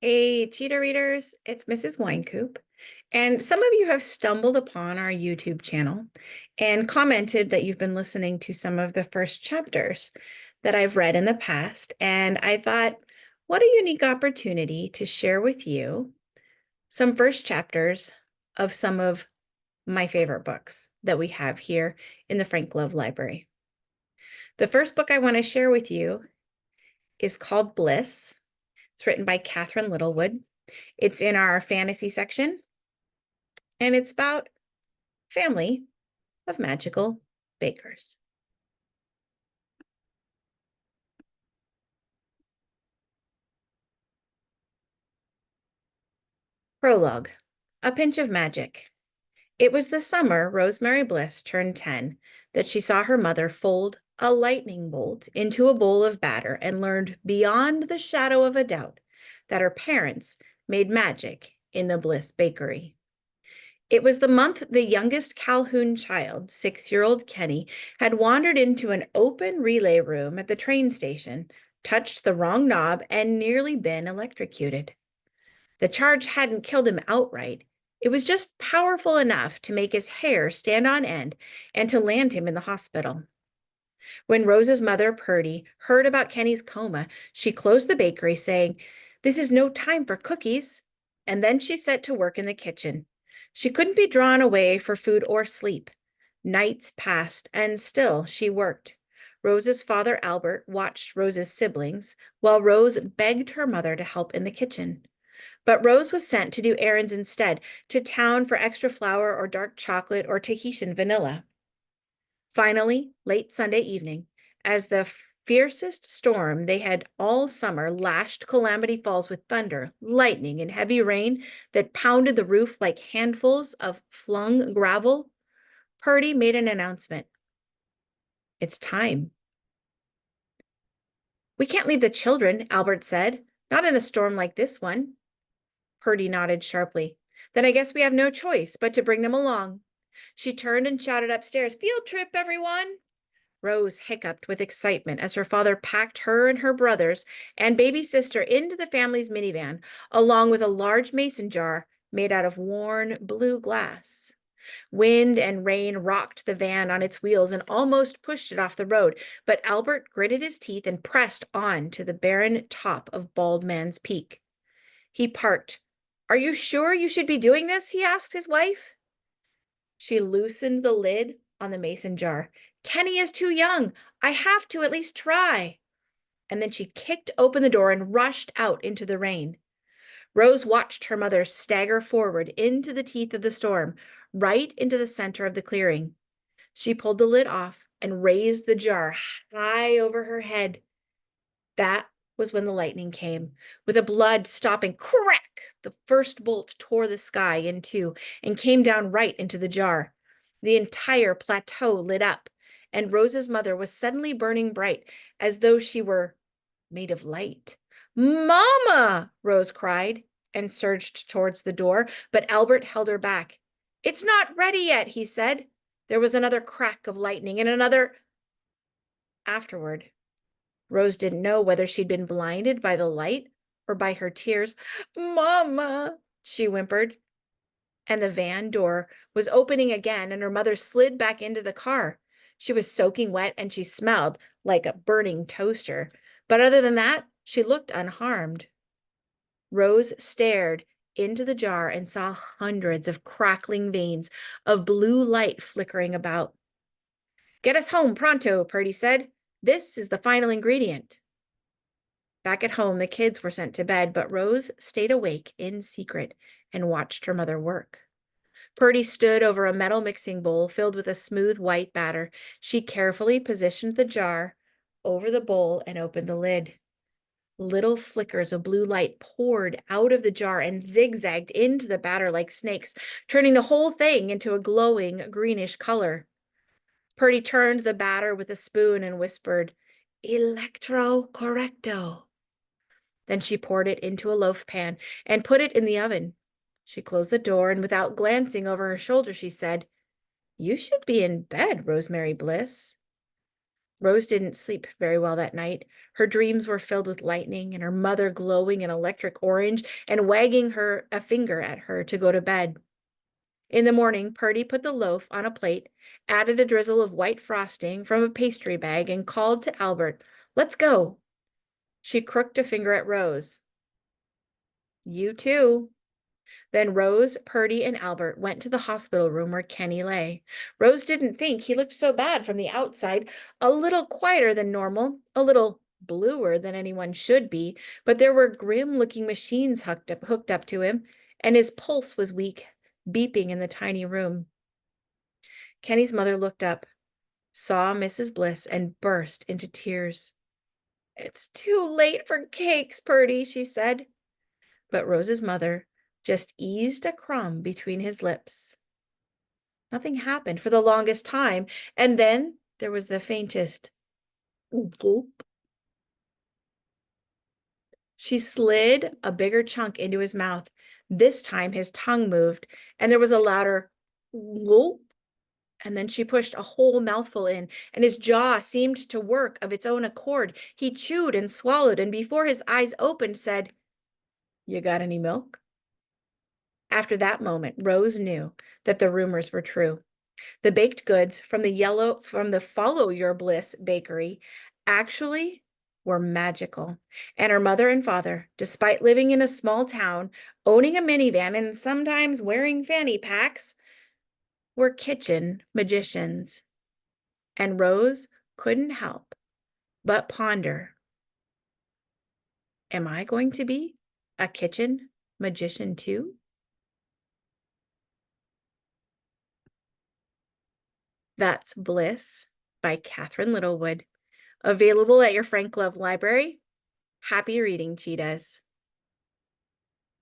Hey, cheetah readers, it's Mrs. Winecoop. And some of you have stumbled upon our YouTube channel and commented that you've been listening to some of the first chapters that I've read in the past. And I thought, what a unique opportunity to share with you some first chapters of some of my favorite books that we have here in the Frank Love Library. The first book I want to share with you is called Bliss. It's written by Kathryn Littlewood. It's in our fantasy section, and it's about family of magical bakers. Prologue, A Pinch of Magic. It was the summer Rosemary Bliss turned 10 that she saw her mother fold a lightning bolt into a bowl of batter and learned beyond the shadow of a doubt that her parents made magic in the Bliss bakery. It was the month the youngest Calhoun child, 6-year-old Kenny, had wandered into an open relay room at the train station, touched the wrong knob, and nearly been electrocuted. The charge hadn't killed him outright. It was just powerful enough to make his hair stand on end and to land him in the hospital. When Rose's mother, Purdy, heard about Kenny's coma, she closed the bakery, saying, "This is no time for cookies." And then she set to work in the kitchen. She couldn't be drawn away for food or sleep. Nights passed, and still she worked. Rose's father, Albert, watched Rose's siblings, while Rose begged her mother to help in the kitchen. But Rose was sent to do errands instead, to town for extra flour or dark chocolate or Tahitian vanilla. Finally, late Sunday evening, as the fiercest storm they had all summer lashed Calamity Falls with thunder, lightning, and heavy rain that pounded the roof like handfuls of flung gravel, Purdy made an announcement. "It's time." "We can't leave the children," Albert said. "Not in a storm like this one." Purdy nodded sharply. "Then I guess we have no choice but to bring them along." She turned and shouted upstairs, "Field trip, everyone!" Rose hiccuped with excitement as her father packed her and her brothers and baby sister into the family's minivan, along with a large mason jar made out of worn blue glass. Wind and rain rocked the van on its wheels and almost pushed it off the road, but Albert gritted his teeth and pressed on to the barren top of Bald Man's Peak. He parked. "Are you sure you should be doing this?" he asked his wife. She loosened the lid on the mason jar. "Kenny is too young. I have to at least try." And then she kicked open the door and rushed out into the rain. Rose watched her mother stagger forward into the teeth of the storm, right into the center of the clearing. She pulled the lid off and raised the jar high over her head. That was when the lightning came. With a blood-stopping crack, the first bolt tore the sky in two and came down right into the jar. The entire plateau lit up, and Rose's mother was suddenly burning bright, as though she were made of light. "Mama!" Rose cried and surged towards the door, but Albert held her back. "It's not ready yet," he said. There was another crack of lightning and another. Afterward, Rose didn't know whether she'd been blinded by the light or by her tears. "Mama," she whimpered. And the van door was opening again, and her mother slid back into the car. She was soaking wet, and she smelled like a burning toaster. But other than that, she looked unharmed. Rose stared into the jar and saw hundreds of crackling veins of blue light flickering about. "Get us home pronto," Purdy said. "This is the final ingredient." Back at home, the kids were sent to bed, but Rose stayed awake in secret and watched her mother work. Purdy stood over a metal mixing bowl filled with a smooth white batter. She carefully positioned the jar over the bowl and opened the lid. Little flickers of blue light poured out of the jar and zigzagged into the batter like snakes, turning the whole thing into a glowing greenish color. Purdy turned the batter with a spoon and whispered, "Electro correcto." Then she poured it into a loaf pan and put it in the oven. She closed the door, and without glancing over her shoulder, she said, "You should be in bed, Rosemary Bliss." Rose didn't sleep very well that night. Her dreams were filled with lightning and her mother glowing in electric orange and wagging her a finger at her to go to bed. In the morning, Purdy put the loaf on a plate, added a drizzle of white frosting from a pastry bag, and called to Albert, "Let's go." She crooked a finger at Rose. "You too." Then Rose, Purdy, and Albert went to the hospital room where Kenny lay. Rose didn't think he looked so bad from the outside, a little quieter than normal, a little bluer than anyone should be, but there were grim-looking machines hooked up to him, and his pulse was weak, beeping in the tiny room. Kenny's mother looked up, saw Mrs. Bliss, and burst into tears. "It's too late for cakes, Purdy," she said. But Rose's mother just eased a crumb between his lips. Nothing happened for the longest time, and then there was the faintest gulp. She slid a bigger chunk into his mouth. This time his tongue moved, and there was a louder gulp. And then she pushed a whole mouthful in, and his jaw seemed to work of its own accord. He chewed and swallowed, and before his eyes opened, said, "You got any milk?" After that moment, Rose knew that the rumors were true. The baked goods from the Follow Your Bliss bakery actually were magical. And her mother and father, despite living in a small town, owning a minivan, and sometimes wearing fanny packs, were kitchen magicians. And Rose couldn't help but ponder, am I going to be a kitchen magician too? That's Bliss by Kathryn Littlewood. Available at your Frank Love Library. Happy reading, cheetahs.